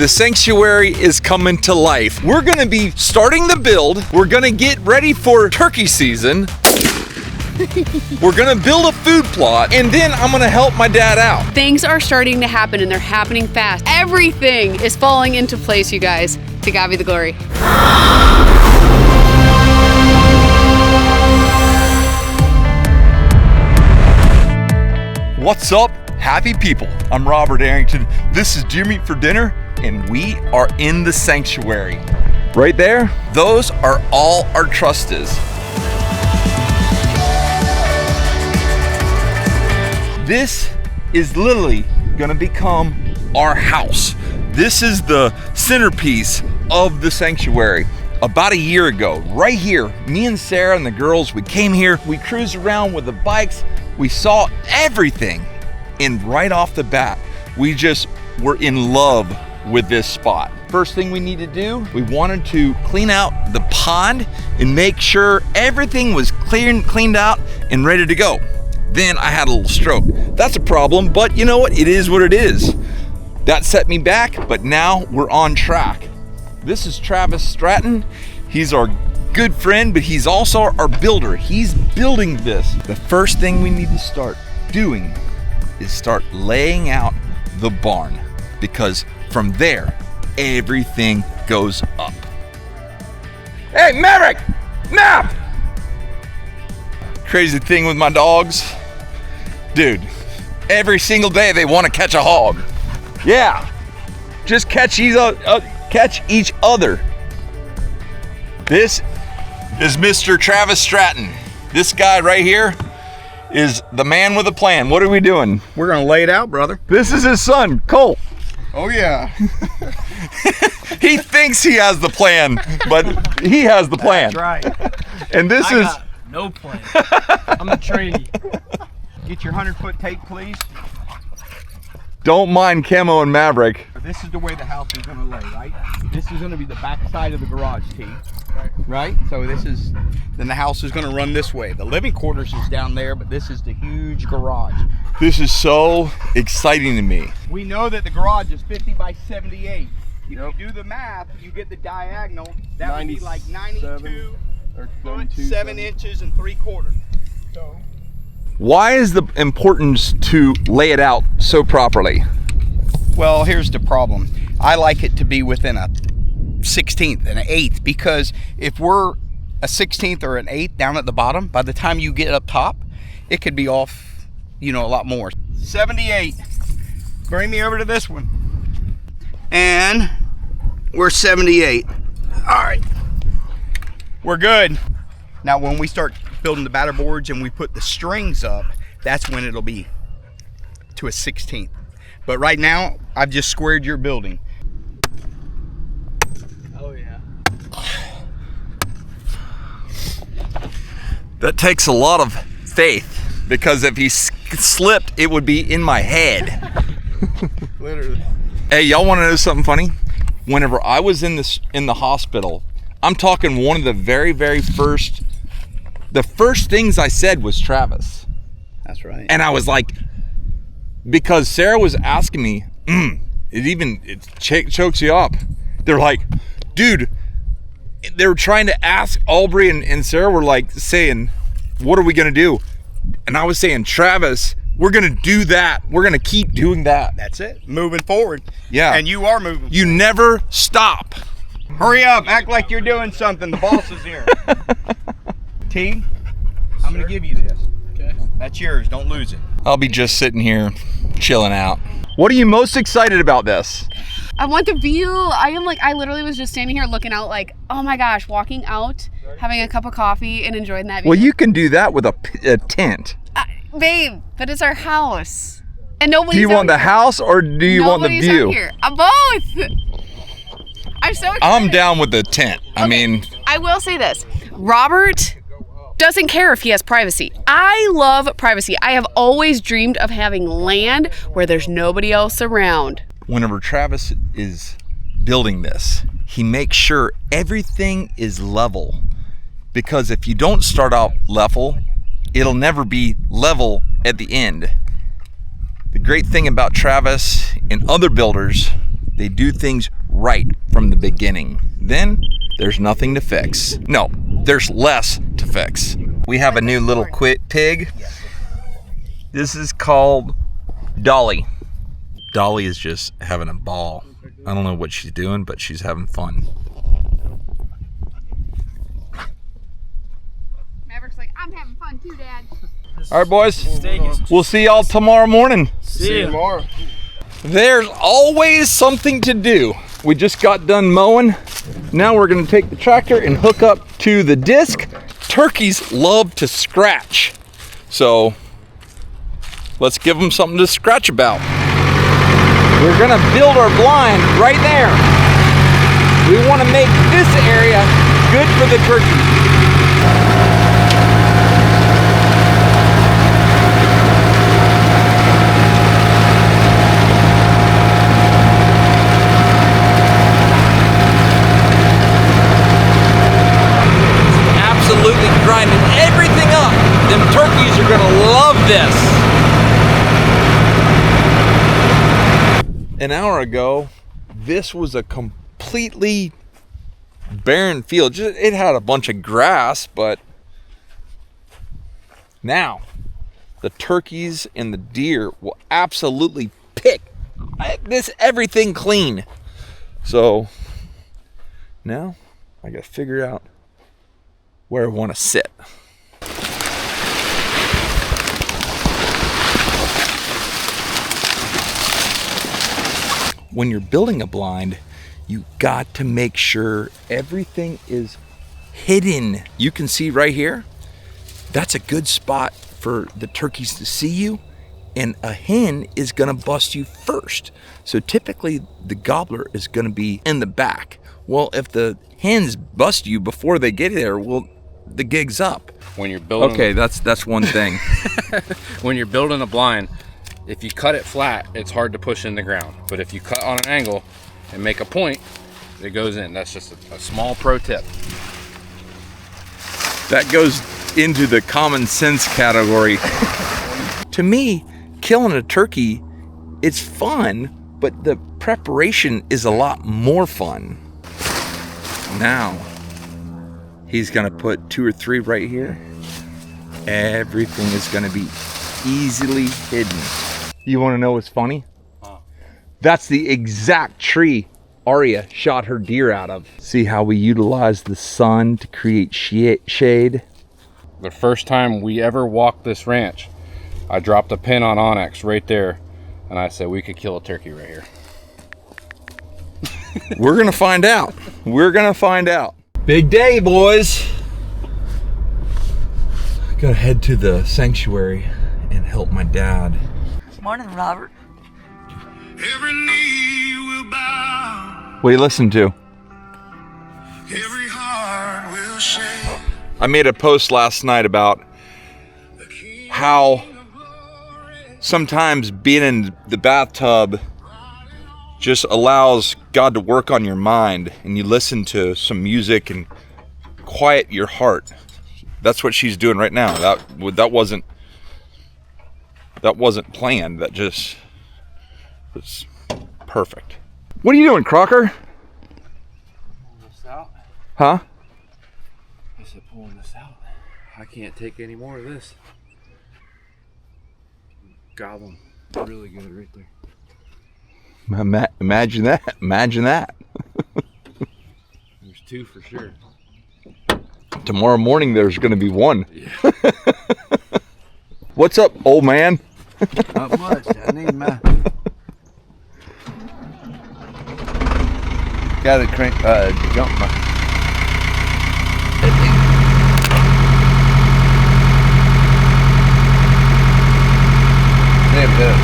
the sanctuary is coming to life. We're gonna be starting the build. We're gonna get ready for turkey season. We're gonna build a food plot, and then I'm gonna help my dad out. Things are starting to happen, and they're happening fast. Everything is falling into place, you guys. To God be the glory. What's up, happy people? I'm Robert Arrington. This is Deer Meat for Dinner, and we are in the sanctuary. Right there, those are all our trusses. This is literally gonna become our house. This is the centerpiece of the sanctuary. About a year ago, right here, me and Sarah and the girls, we came here, we cruised around with the bikes, we saw everything, and right off the bat, we just were in love with this spot. First thing we need to do, we wanted to clean out the pond and make sure everything was cleaned out and ready to go. Then I had a little stroke. That's a problem, but you know what? It is what it is. That set me back, but now we're on track. This is Jodie Stratton. He's our good friend, but he's also our builder. He's building this. The first thing we need to start doing is start laying out the barn, because from there, everything goes up. Hey, Maverick! Mav! Crazy thing with my dogs, dude, every single day they want to catch a hog. Yeah, just catch each other. This is Mr. Jodie Stratton. This guy right here is the man with a plan. What are we doing? We're gonna lay it out, brother. This is his son, Cole. Oh yeah. He thinks he has the plan, but he has the plan. That's right. And this I is got no plan. I'm a trainee. Get your 100-foot tape, please. Don't mind Camo and Maverick. This is the way the house is gonna lay, right? This is gonna be the back side of the garage, T. Right? So then the house is gonna run this way. The living quarters is down there, but this is the huge garage. This is so exciting to me. We know that the garage is 50 by 78. If you do the math, you get the diagonal. That would be like 92 foot, 7 inches and 3/4. So. Why is the importance to lay it out so properly? Well, here's the problem. I like it to be within a 16th and an 1/8, because if we're a 16th or an 1/8 down at the bottom, by the time you get up top, it could be off, a lot more. 78. Bring me over to this one. And we're 78. All right. We're good. Now, when we start building the batter boards and we put the strings up, that's when it'll be to a 16th. But right now, I've just squared your building. Oh yeah. That takes a lot of faith, because if he slipped, it would be in my head. Literally. Hey, y'all want to know something funny? Whenever I was in the hospital, I'm talking one of the very first things I said was Travis. That's right. And I was like, because Sarah was asking me, it chokes you up. They're like, dude, they were trying to ask Aubrey and Sarah were like saying, what are we gonna do? And I was saying, Travis, we're gonna do that. We're gonna keep doing that. That's it. Moving forward. Yeah. And you are moving. You never stop. Hurry up. Act like you're doing something. The boss is here. T, I'm going to give you this. Okay. That's yours. Don't lose it. I'll be just sitting here, chilling out. What are you most excited about this? I want the view. I literally was just standing here looking out like, oh my gosh, walking out, having a cup of coffee and enjoying that view. Well, you can do that with a tent. Babe, but it's our house. And nobody's Do you want the house or do you want the Nobody's view? out here. Both. I'm so excited. I'm down with the tent. I mean, I will say this. Robert doesn't care if he has privacy. I love privacy. I have always dreamed of having land where there's nobody else around. whenever Travis is building this, he makes sure everything is level. Because if you don't start out level, it'll never be level at the end. The great thing about Travis and other builders, They do things right from the beginning. Then there's nothing to fix. No, there's less to fix. We have a new little pig. This is called Dolly. Dolly is just having a ball. I don't know what she's doing, but she's having fun. Maverick's like, I'm having fun too, Dad. All right, boys. We'll see y'all tomorrow morning. See you tomorrow. There's always something to do. We just got done mowing. Now we're gonna take the tractor and hook up to the disc. Turkeys love to scratch. So let's give them something to scratch about. We're gonna build our blind right there. We wanna make this area good for the turkeys. Absolutely grinding everything up. Them turkeys are gonna love this. An hour ago, this was a completely barren field. It had a bunch of grass, but now the turkeys and the deer will absolutely pick everything clean. So now I gotta figure out where I want to sit. When you're building a blind, you got to make sure everything is hidden. You can see right here, that's a good spot for the turkeys to see you, and a hen is gonna bust you first. So typically the gobbler is gonna be in the back. Well, if the hens bust you before they get there, well, the gig's up. When you're building, okay, that's one thing. when you're building a blind, if you cut it flat, it's hard to push in the ground. But if you cut on an angle and make a point, it goes in. That's just a small pro tip. That goes into the common sense category. To me, killing a turkey, it's fun, but the preparation is a lot more fun. Now, he's gonna put 2 or 3 right here. Everything is gonna be easily hidden. You wanna know what's funny? That's the exact tree Aria shot her deer out of. See how we utilize the sun to create shade? The first time we ever walked this ranch, I dropped a pin on Onyx right there, and I said we could kill a turkey right here. We're gonna find out. We're gonna find out. Big day, boys. Gotta head to the sanctuary and help my dad. Morning, Robert. Every knee will bow, What do you listen to? every heart will shake. I made a post last night about how sometimes being in the bathtub just allows God to work on your mind, and you listen to some music and quiet your heart. That's what she's doing right now. That wasn't planned. That just was perfect. What are you doing, Crocker? Pulling this out. Huh? I said pulling this out. I can't take any more of this. Got them really good right there. Imagine that. Imagine that. There's 2 for sure. Tomorrow morning there's going to be 1. Yeah. What's up, old man? Not much. I need my. Gotta jump my. There it goes.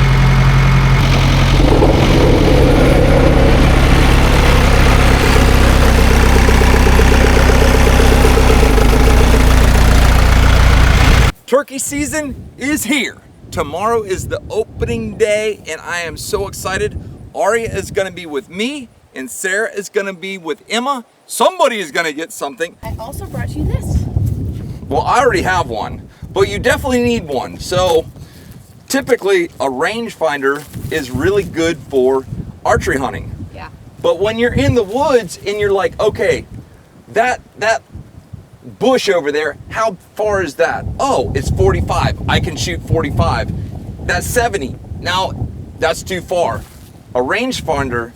Turkey season is here. Tomorrow is the opening day, and I am so excited. Aria is gonna be with me, and Sarah is gonna be with Emma. Somebody is gonna get something. I also brought you this. Well, I already have one, but you definitely need one. So typically a rangefinder is really good for archery hunting. Yeah. But when you're in the woods and you're like, okay, that bush over there, how far is that? Oh, it's 45. I can shoot 45. That's 70. Now, that's too far. A rangefinder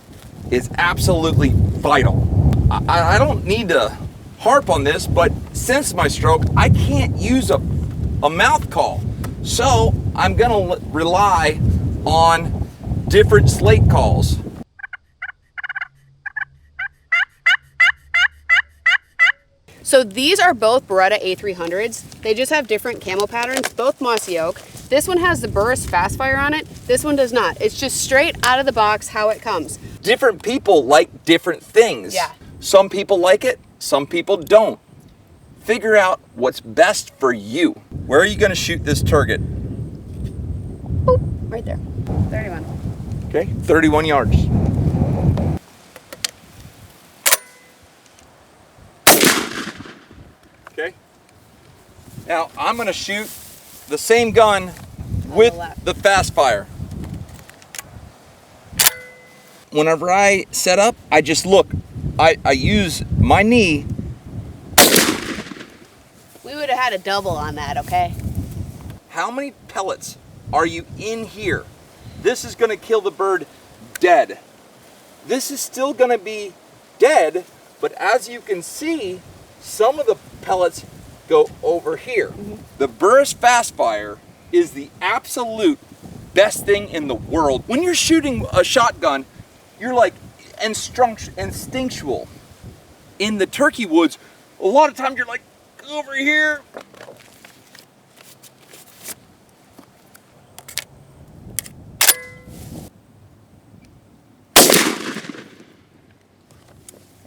is absolutely vital. I don't need to harp on this, but since my stroke, I can't use a mouth call. So I'm gonna rely on different slate calls. So these are both Beretta A300s. They just have different camo patterns, both mossy oak. This one has the Burris fast fire on it. This one does not. It's just straight out of the box how it comes. Different people like different things. Yeah. Some people like it, some people don't. Figure out what's best for you. Where are you gonna shoot this target? Boop, right there, 31. Okay, 31 yards. Okay. Now I'm gonna shoot the same gun with the fast fire. Whenever I set up, I just look. I use my knee. We would have had a double on that, okay? How many pellets are you in here? This is gonna kill the bird dead. This is still gonna be dead, but as you can see, some of the pellets go over here. Mm-hmm. The Burris Fast Fire is the absolute best thing in the world. When you're shooting a shotgun, you're like instinctual. In the turkey woods, a lot of times you're like, over here.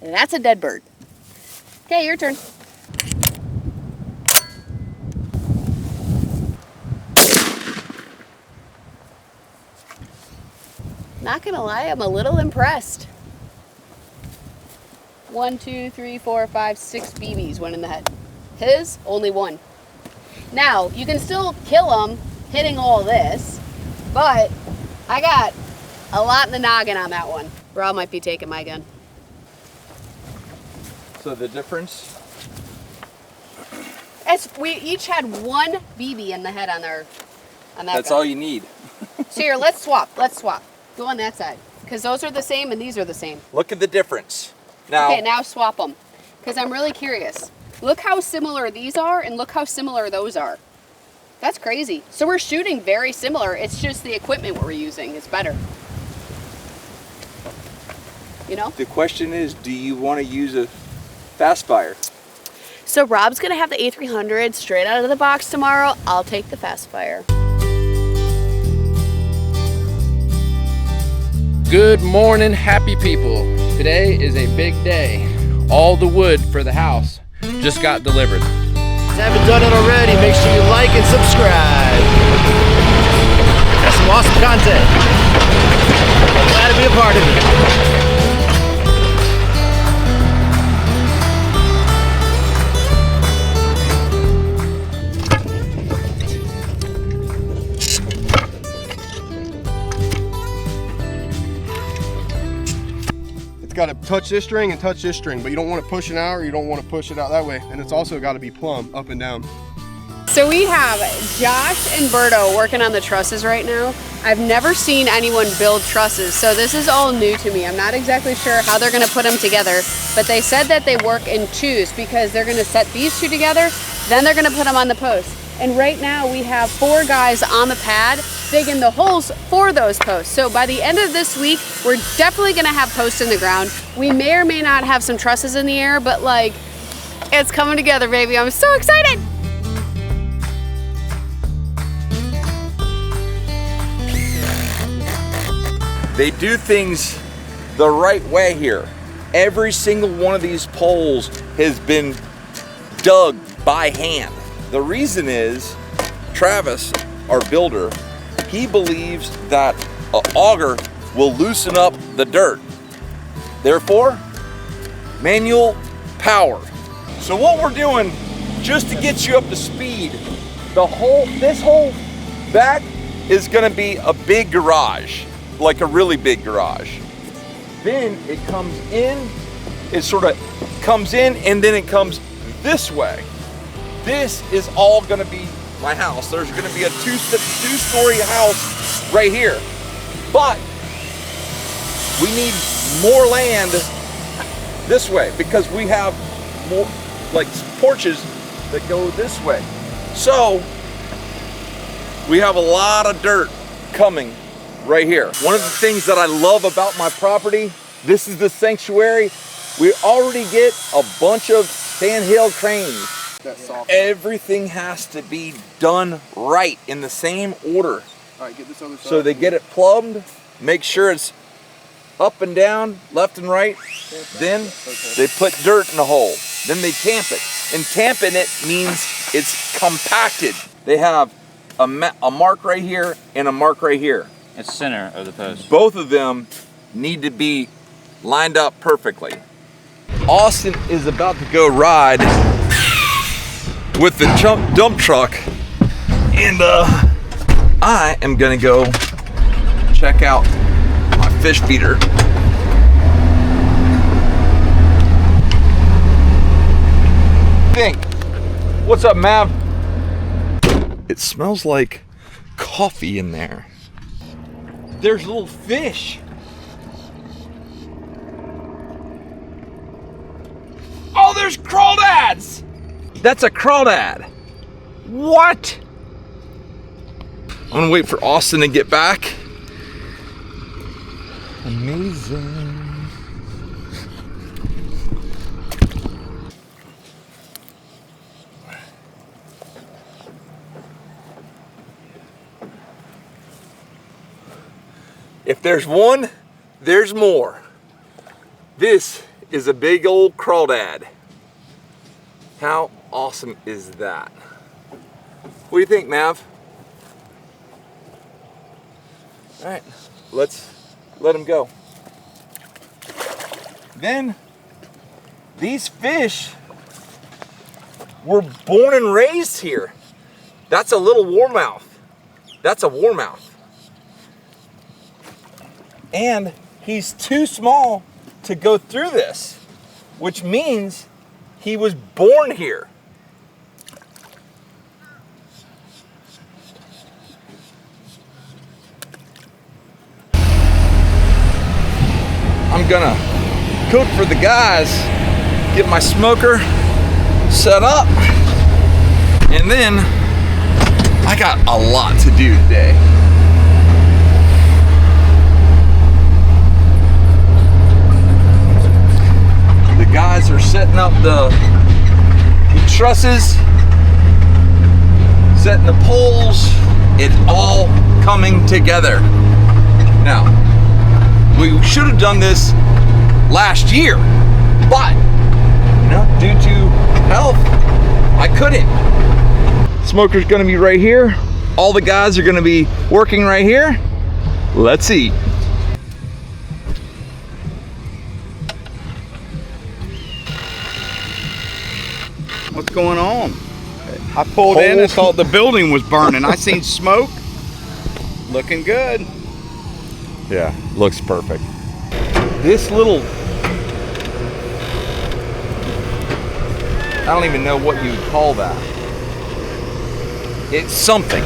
That's a dead bird. Okay, your turn. Not gonna lie, I'm a little impressed. 1, 2, 3, 4, 5, 6 BBs went in the head. His, only 1. Now, you can still kill him hitting all this, but I got a lot in the noggin on that one. Rob might be taking my gun. So the difference? We each had 1 BB in the head on that That's gun. all you need. So here, let's swap. Go on that side, because those are the same and these are the same. Look at the difference. Now, Okay, now swap them, because I'm really curious. Look how similar these are and look how similar those are. That's crazy. So we're shooting very similar. It's just the equipment we're using is better. You know? the question is, do you want to use a fast fire? So Rob's gonna have the A300 straight out of the box tomorrow. I'll take the fast fire. Good morning, happy people. Today is a big day. All the wood for the house just got delivered. If you haven't done it already, make sure you like and subscribe. That's some awesome content. I'm glad to be a part of it. Got to touch this string and touch this string, but you don't want to push it out or you don't want to push it out that way. And it's also got to be plumb up and down. So we have Josh and Berto working on the trusses right now. I've never seen anyone build trusses, so this is all new to me. I'm not exactly sure how they're gonna put them together, but they said that they work in twos because they're gonna set these two together, then they're gonna put them on the post. And right now we have 4 guys on the pad digging the holes for those posts. So by the end of this week, we're definitely gonna have posts in the ground. We may or may not have some trusses in the air, but like, it's coming together, baby. I'm so excited. They do things the right way here. Every single one of these poles has been dug by hand. The reason is Travis, our builder, he believes that an auger will loosen up the dirt. Therefore, manual power. So what we're doing, just to get you up to speed, this whole back is gonna be a big garage, like a really big garage. then it comes in, it sort of comes in, and then it comes this way. This is all gonna be my house. There's gonna be a two-story house right here. But we need more land this way because we have more like porches that go this way. So we have a lot of dirt coming right here. One of the things that I love about my property, this is the sanctuary. We already get a bunch of sandhill cranes. Everything has to be done right in the same order. All right, get this other side. So they get it plumbed, make sure it's up and down, left and right. Then they put dirt in the hole. Then they tamp it. And tamping it means it's compacted. They have a mark right here and a mark right here. It's center of the post. Both of them need to be lined up perfectly. Austin is about to go ride with the dump truck, and I am gonna go check out my fish feeder. What's up, Mav? It smells like coffee in there. There's little fish. Oh, there's crawdads! That's a crawdad. What? I'm gonna wait for Austin to get back. Amazing. If there's one, there's more. This is a big old crawdad. How awesome is that? What do you think, Mav? All right, let's let him go. Then, these fish were born and raised here. That's a little warmouth. That's a warmouth. And he's too small to go through this, which means he was born here. I'm gonna cook for the guys, get my smoker set up, and then I got a lot to do today. The guys are setting up the trusses, setting the poles. It's all coming together. Now, we should have done this last year, but you know, due to health, I couldn't. Smoker's gonna be right here. All the guys are gonna be working right here. Let's eat. What's going on? I pulled in and thought the building was burning. I seen smoke. Looking good. Yeah, looks perfect. This little, I don't even know what you would call that. It's something.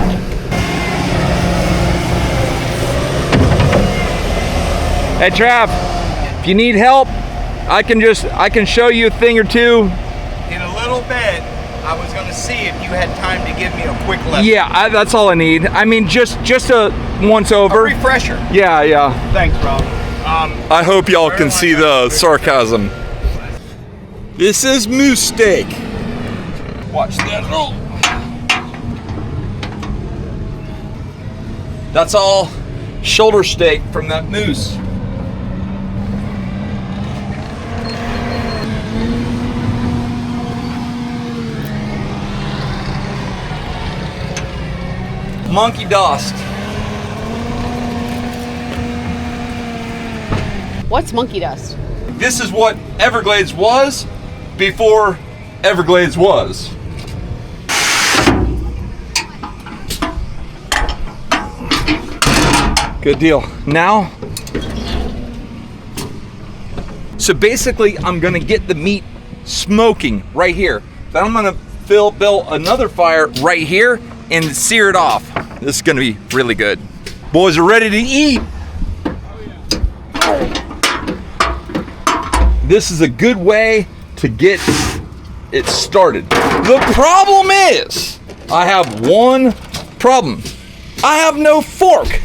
Hey Trav, if you need help, I can show you a thing or two. In a little bit, I was going to see if you had time to give me a quick lesson. Yeah, that's all I need. I mean, just a once over. A refresher. Yeah. Thanks, Rob. I hope y'all can see the sarcasm. This is moose steak. Watch that. Oh. That's all shoulder steak from that moose. Monkey dust. What's monkey dust? This is what Everglades was before Everglades was. Good deal. Now, So basically, I'm gonna get the meat smoking right here. Then I'm gonna build another fire right here and sear it off. This is gonna be really good. Boys are ready to eat. This is a good way to get it started. The problem is, I have one problem. I have no fork.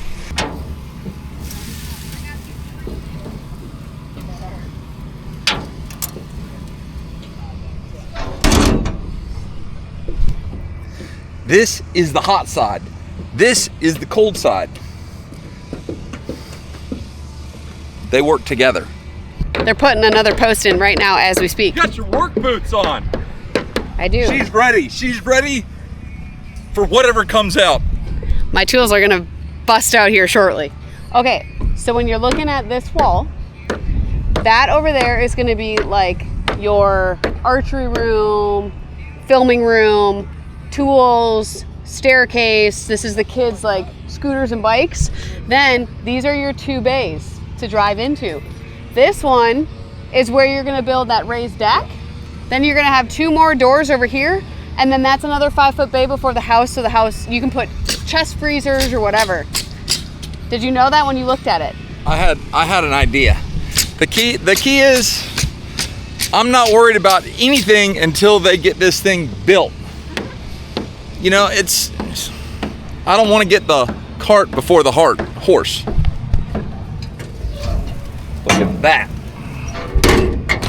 This is the hot side. This is the cold side. They work together. They're putting another post in right now as we speak. You got your work boots on. I do. She's ready. She's ready for whatever comes out. My tools are gonna bust out here shortly. Okay, so when you're looking at this wall, that over there is gonna be like your archery room, filming room, tools, staircase. This is the kids' like scooters and bikes. Then these are your 2 bays to drive into. This one is where you're gonna build that raised deck. Then you're gonna have 2 more doors over here, and then that's another 5-foot bay before the house, so the house, you can put chest freezers or whatever. Did you know that when you looked at it? I had an idea. The key is, I'm not worried about anything until they get this thing built. You know, I don't want to get the cart before the horse. Look at that.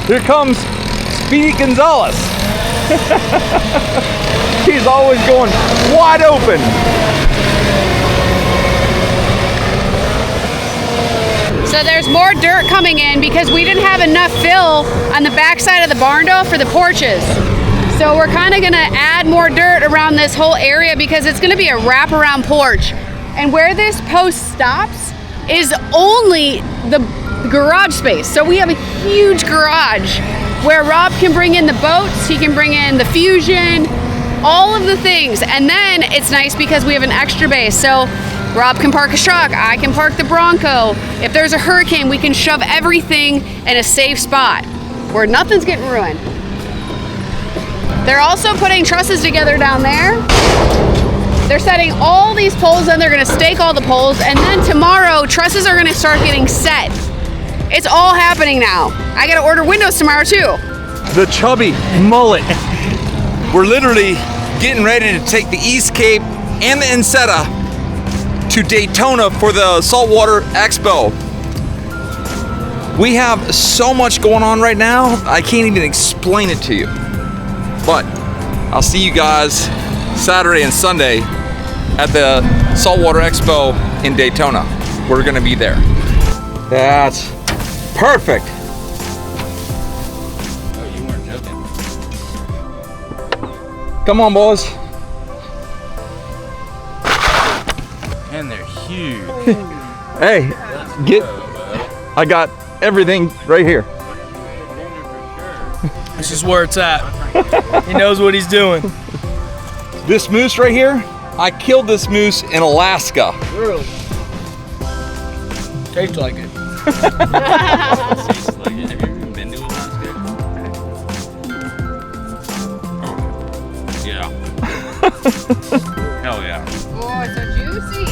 Here comes Speedy Gonzalez. He's always going wide open. So there's more dirt coming in because we didn't have enough fill on the backside of the barn door for the porches. So we're kind of gonna add more dirt around this whole area because it's gonna be a wraparound porch. And where this post stops is only the garage space. So we have a huge garage where Rob can bring in the boats, he can bring in the Fusion, all of the things. And then it's nice because we have an extra base. So Rob can park his truck, I can park the Bronco. If there's a hurricane, we can shove everything in a safe spot where nothing's getting ruined. They're also putting trusses together down there. They're setting all these poles and they're gonna stake all the poles, and then tomorrow trusses are gonna start getting set. It's all happening now. I gotta order windows tomorrow too. The chubby mullet. We're literally getting ready to take the East Cape and the Enseta to Daytona for the Saltwater Expo. We have so much going on right now, I can't even explain it to you. But I'll see you guys Saturday and Sunday at the Saltwater Expo in Daytona. We're gonna be there. That's perfect. Oh, you weren't joking. Come on, boys. And they're huge. Hey, I got everything right here. This is where it's at. He knows what he's doing. This moose right here, I killed this moose in Alaska. Really? Tastes like it. Tastes like it. Have you ever been to Alaska? Yeah. Hell yeah. Oh, it's so juicy.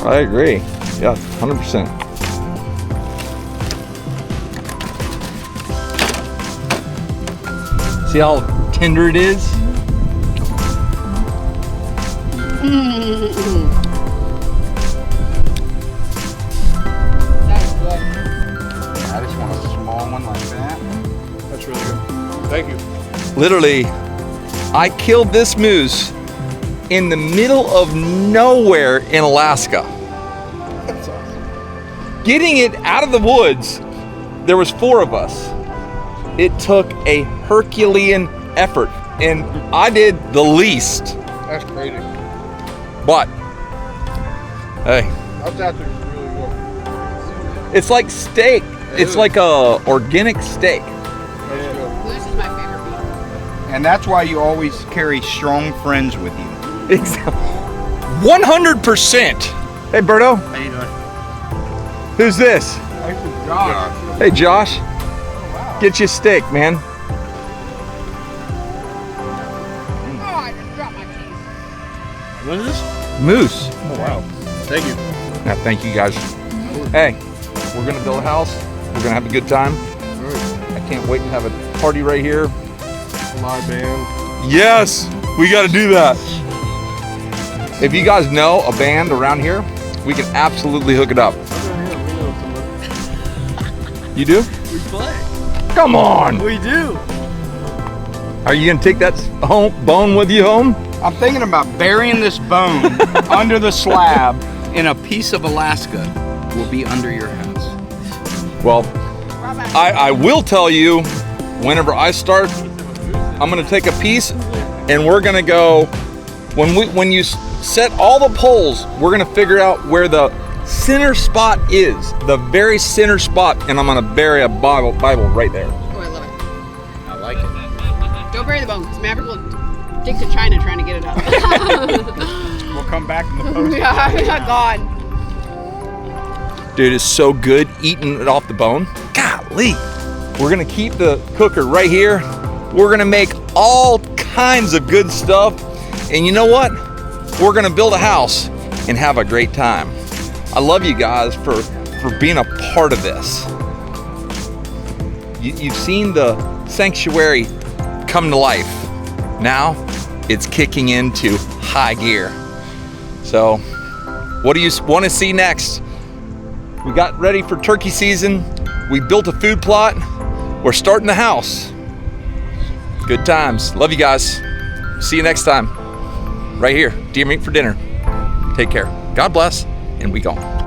I agree. Yeah, 100%. See how tender it is? That's good. I just want a small one like that. That's really good. Thank you. Literally, I killed this moose in the middle of nowhere in Alaska. That's awesome. Getting it out of the woods, there was 4 of us. It took a Herculean effort, and I did the least. That's crazy. But, hey, That's actually really good. it's like steak. It's like a organic steak. That's good. Moose is my favorite meat. And that's why you always carry strong friends with you. Exactly. 100%. Hey, Berto. How you doing? Who's this? Josh. Hey, Josh. Get you a steak, man. Oh, I just dropped my keys. What is this? Moose. Oh, wow. Thank you. Yeah, thank you guys. Hey, we're gonna build a house. We're gonna have a good time. I can't wait to have a party right here. Live band. Yes, we got to do that. If you guys know a band around here, we can absolutely hook it up. You do? We play. Come on. We do. Are you gonna take that bone with you home? I'm thinking about burying this bone under the slab in a piece of Alaska. Will be under your house. Well, I will tell you, whenever I start, I'm gonna take a piece and we're gonna go, when you set all the poles, we're gonna figure out where the center spot is, the very center spot, and I'm gonna bury a Bible right there. Oh, I love it. I like it. Don't bury the bone, because Maverick will dig to China trying to get it up. We'll come back in the post. Yeah, God. Dude, it's so good eating it off the bone. Golly. We're gonna keep the cooker right here. We're gonna make all kinds of good stuff. And you know what? We're gonna build a house and have a great time. I love you guys for being a part of this. You've seen the sanctuary come to life. Now it's kicking into high gear. So what do you want to see next? We got ready for turkey season. We built a food plot. We're starting the house. Good times. Love you guys. See you next time. Right here, Deer Meat for Dinner. Take care. God bless, and we gone.